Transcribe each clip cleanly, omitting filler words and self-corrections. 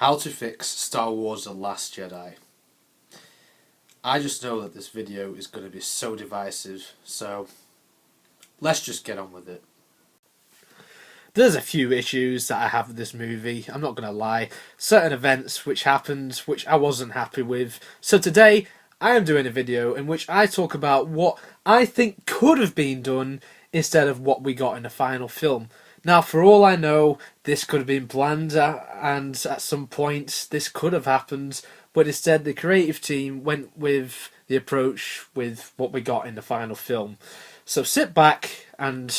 How to fix Star Wars The Last Jedi. I just know that this video is going to be so divisive, so let's just get on with it. There's a few issues that I have with this movie, I'm not going to lie. Certain events which happened which I wasn't happy with. So today I am doing a video in which I talk about what I think could have been done instead of what we got in the final film. Now, for all I know, this could have been planned and at some point this could have happened, but instead the creative team went with the approach with what we got in the final film. So sit back and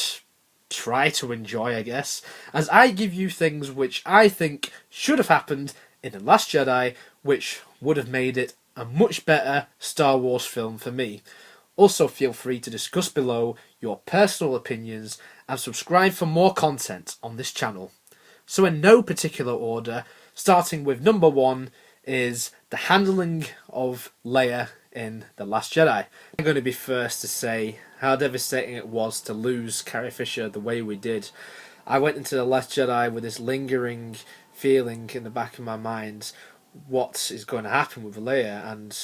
try to enjoy, I guess, as I give you things which I think should have happened in The Last Jedi, which would have made it a much better Star Wars film for me. Also, feel free to discuss below your personal opinions and subscribe for more content on this channel. So in no particular order, starting with number 1 is the handling of Leia in The Last Jedi. I'm going to be first to say how devastating it was to lose Carrie Fisher the way we did. I went into The Last Jedi with this lingering feeling in the back of my mind, what is going to happen with Leia, and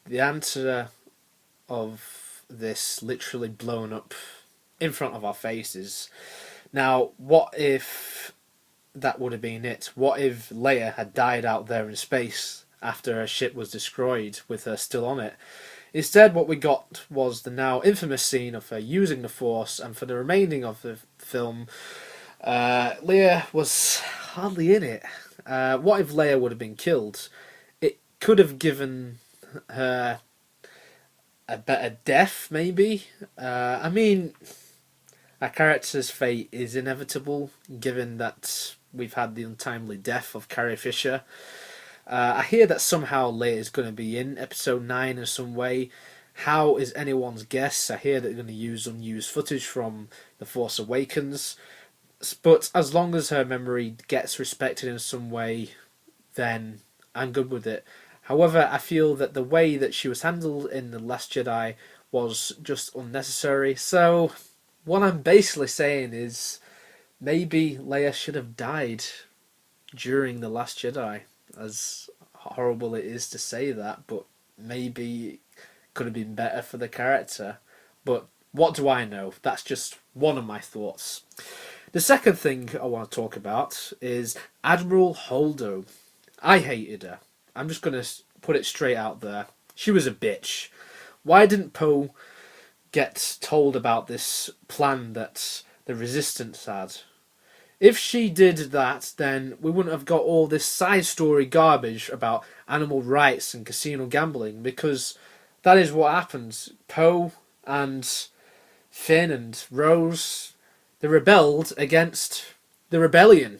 the answer of this literally blown up in front of our faces. Now, what if that would have been it? What if Leia had died out there in space after her ship was destroyed with her still on it? Instead, what we got was the now infamous scene of her using the Force, and for the remaining of the film, Leia was hardly in it. What if Leia would have been killed? It could have given her a better death, maybe. I mean, our character's fate is inevitable, given that we've had the untimely death of Carrie Fisher. I hear that somehow Leia is going to be in Episode 9 in some way. How is anyone's guess? I hear that they're going to use unused footage from The Force Awakens. But as long as her memory gets respected in some way, then I'm good with it. However, I feel that the way that she was handled in The Last Jedi was just unnecessary. So what I'm basically saying is maybe Leia should have died during The Last Jedi. As horrible it is to say that, but maybe it could have been better for the character. But what do I know? That's just one of my thoughts. The second thing I want to talk about is Admiral Hold. I hated her. I'm just going to put it straight out there. She was a bitch. Why didn't Poe get told about this plan that the Resistance had? If she did that, then we wouldn't have got all this side story garbage about animal rights and casino gambling, because that is what happens. Poe and Finn and Rose, they rebelled against the rebellion.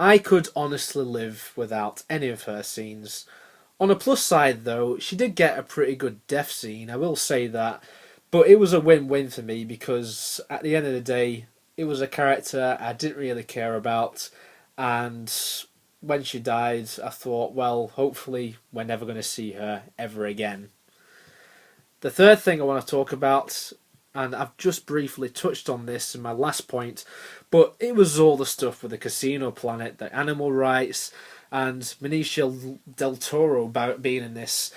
I could honestly live without any of her scenes. On a plus side though, she did get a pretty good death scene, I will say that, but it was a win-win for me because at the end of the day, it was a character I didn't really care about, and when she died, I thought, well, hopefully we're never going to see her ever again. The third thing I want to talk about, and I've just briefly touched on this in my last point, but it was all the stuff with the casino planet, the animal rights, and Benicio del Toro about being in this.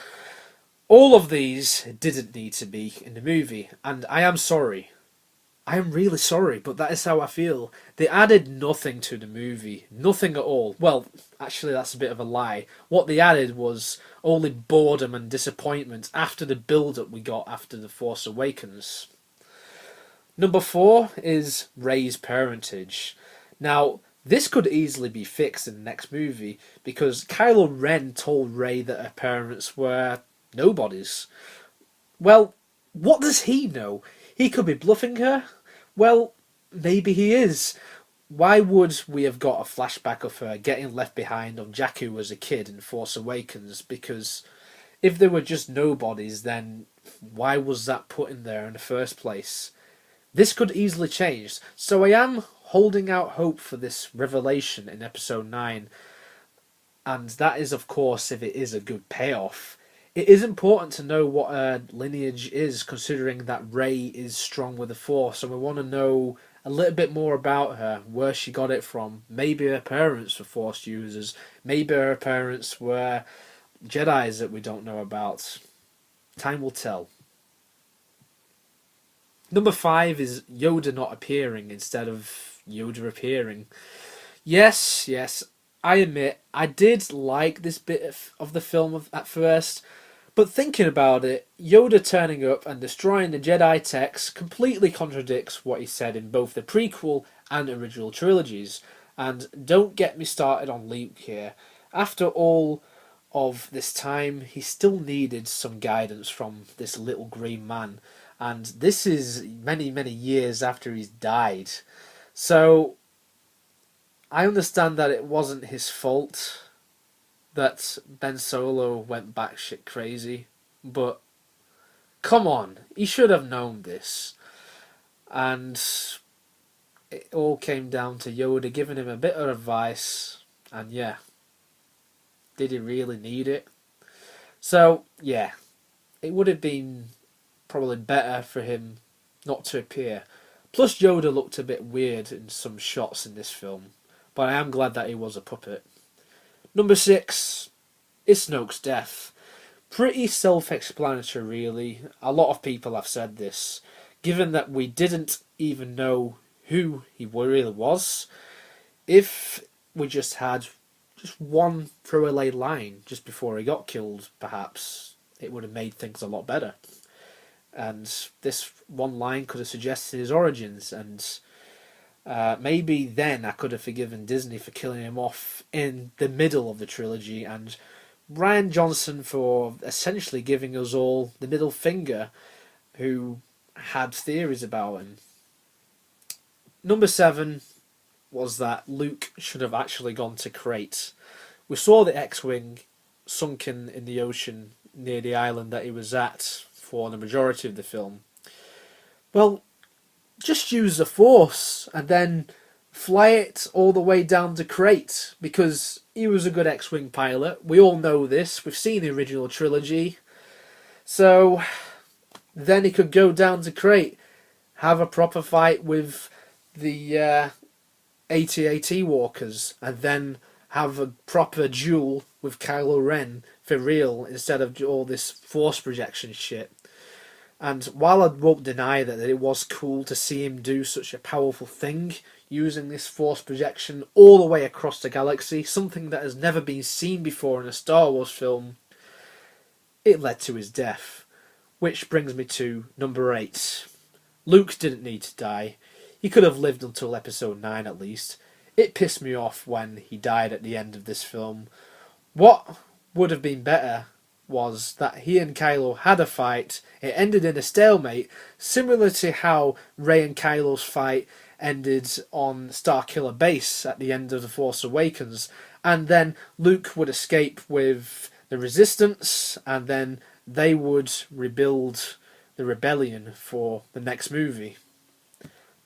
All of these didn't need to be in the movie, and I am sorry. I am really sorry, but that is how I feel. They added nothing to the movie. Nothing at all. Well, actually that's a bit of a lie. What they added was only boredom and disappointment after the build-up we got after The Force Awakens. Number 4 is Rey's parentage. Now, this could easily be fixed in the next movie, because Kylo Ren told Rey that her parents were nobodies. Well, what does he know? He could be bluffing her? Well, maybe he is. Why would we have got a flashback of her getting left behind on Jakku as a kid in Force Awakens? Because if they were just nobodies, then why was that put in there in the first place? This could easily change, so I am holding out hope for this revelation in Episode 9. And that is, of course, if it is a good payoff. It is important to know what her lineage is, considering that Rey is strong with the Force, and we want to know a little bit more about her, where she got it from. Maybe her parents were Force users. Maybe her parents were Jedis that we don't know about. Time will tell. Number 5 is Yoda not appearing instead of Yoda appearing. Yes, I admit I did like this bit of the film at first, but thinking about it, Yoda turning up and destroying the Jedi text completely contradicts what he said in both the prequel and original trilogies. And don't get me started on Luke here. After all of this time, he still needed some guidance from this little green man. And this is many, many years after he's died. So I understand that it wasn't his fault that Ben Solo went batshit crazy, but come on, he should have known this. And it all came down to Yoda giving him a bit of advice, and yeah, did he really need it? So, yeah, it would have been probably better for him not to appear. Plus, Yoda looked a bit weird in some shots in this film, but I am glad that he was a puppet. Number 6 is Nokes Death. Pretty self-explanatory, really. A lot of people have said this. Given that we didn't even know who he really was, if we just had just one throwaway line just before he got killed, perhaps it would have made things a lot better. And this one line could have suggested his origins, and maybe then I could have forgiven Disney for killing him off in the middle of the trilogy, and Rian Johnson for essentially giving us all the middle finger, who had theories about him. Number 7 was that Luke should have actually gone to Crate. We saw the X-Wing sunken in the ocean near the island that he was at for the majority of the film. Well, just use the Force and then fly it all the way down to Crate, because he was a good X-Wing pilot. We all know this. We've seen the original trilogy. So then he could go down to Crate, have a proper fight with the AT-AT walkers, and then have a proper duel with Kylo Ren for real, instead of all this Force projection shit. And while I won't deny that it was cool to see him do such a powerful thing, using this Force projection all the way across the galaxy, something that has never been seen before in a Star Wars film, it led to his death. Which brings me to number 8. Luke didn't need to die. He could have lived until episode 9 at least. It pissed me off when he died at the end of this film. What would have been better was that he and Kylo had a fight. It ended in a stalemate, similar to how Rey and Kylo's fight ended on Starkiller Base at the end of The Force Awakens. And then Luke would escape with the Resistance, and then they would rebuild the rebellion for the next movie.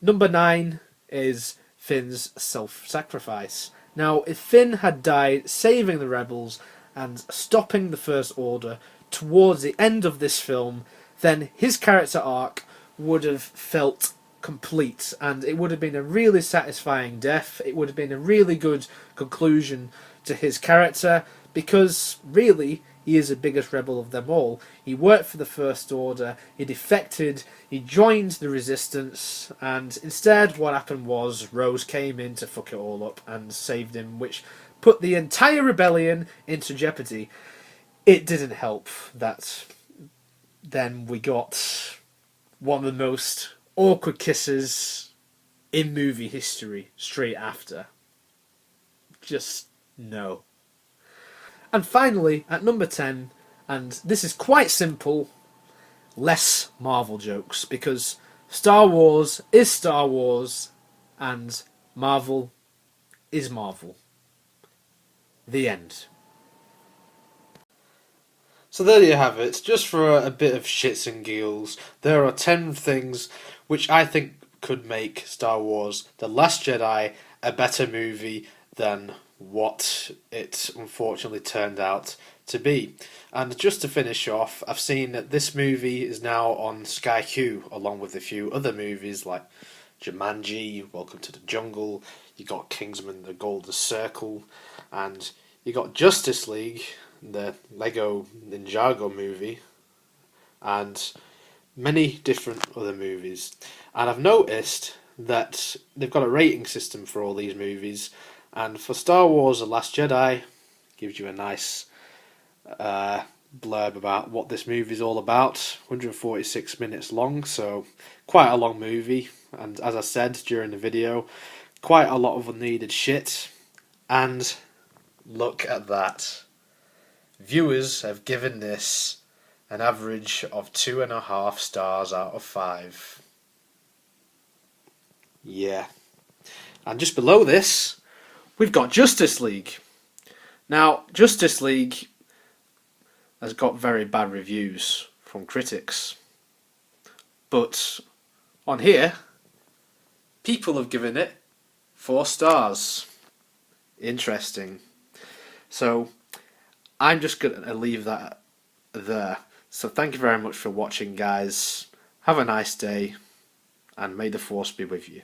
Number 9 is Finn's self-sacrifice. Now, if Finn had died saving the rebels and stopping the First Order towards the end of this film, then his character arc would have felt complete, and it would have been a really satisfying death. It would have been a really good conclusion to his character, because really he is the biggest rebel of them all. He worked for the First Order, he defected, he joined the Resistance, and instead what happened was Rose came in to fuck it all up and saved him, which put the entire rebellion into jeopardy. It didn't help that then we got one of the most awkward kisses in movie history straight after. Just no. And finally, at number 10, and this is quite simple, less Marvel jokes, because Star Wars is Star Wars, and Marvel is Marvel. The end. So there you have it. Just for a bit of shits and giggles, there are 10 things which I think could make Star Wars The Last Jedi a better movie than what it unfortunately turned out to be. And just to finish off, I've seen that this movie is now on Sky Q, along with a few other movies like Jumanji, Welcome to the Jungle, you got Kingsman The Golden Circle, and you got Justice League, the Lego Ninjago movie, and many different other movies. And I've noticed that they've got a rating system for all these movies, and for Star Wars The Last Jedi, gives you a nice blurb about what this movie is all about. 146 minutes long, so quite a long movie. And as I said during the video, quite a lot of unneeded shit. And look at that. Viewers have given this an average of 2.5 stars out of 5. Yeah. And just below this, we've got Justice League. Now, Justice League has got very bad reviews from critics. But on here, people have given it 4 stars. Interesting. So, I'm just going to leave that there. So thank you very much for watching, guys. Have a nice day, and may the Force be with you.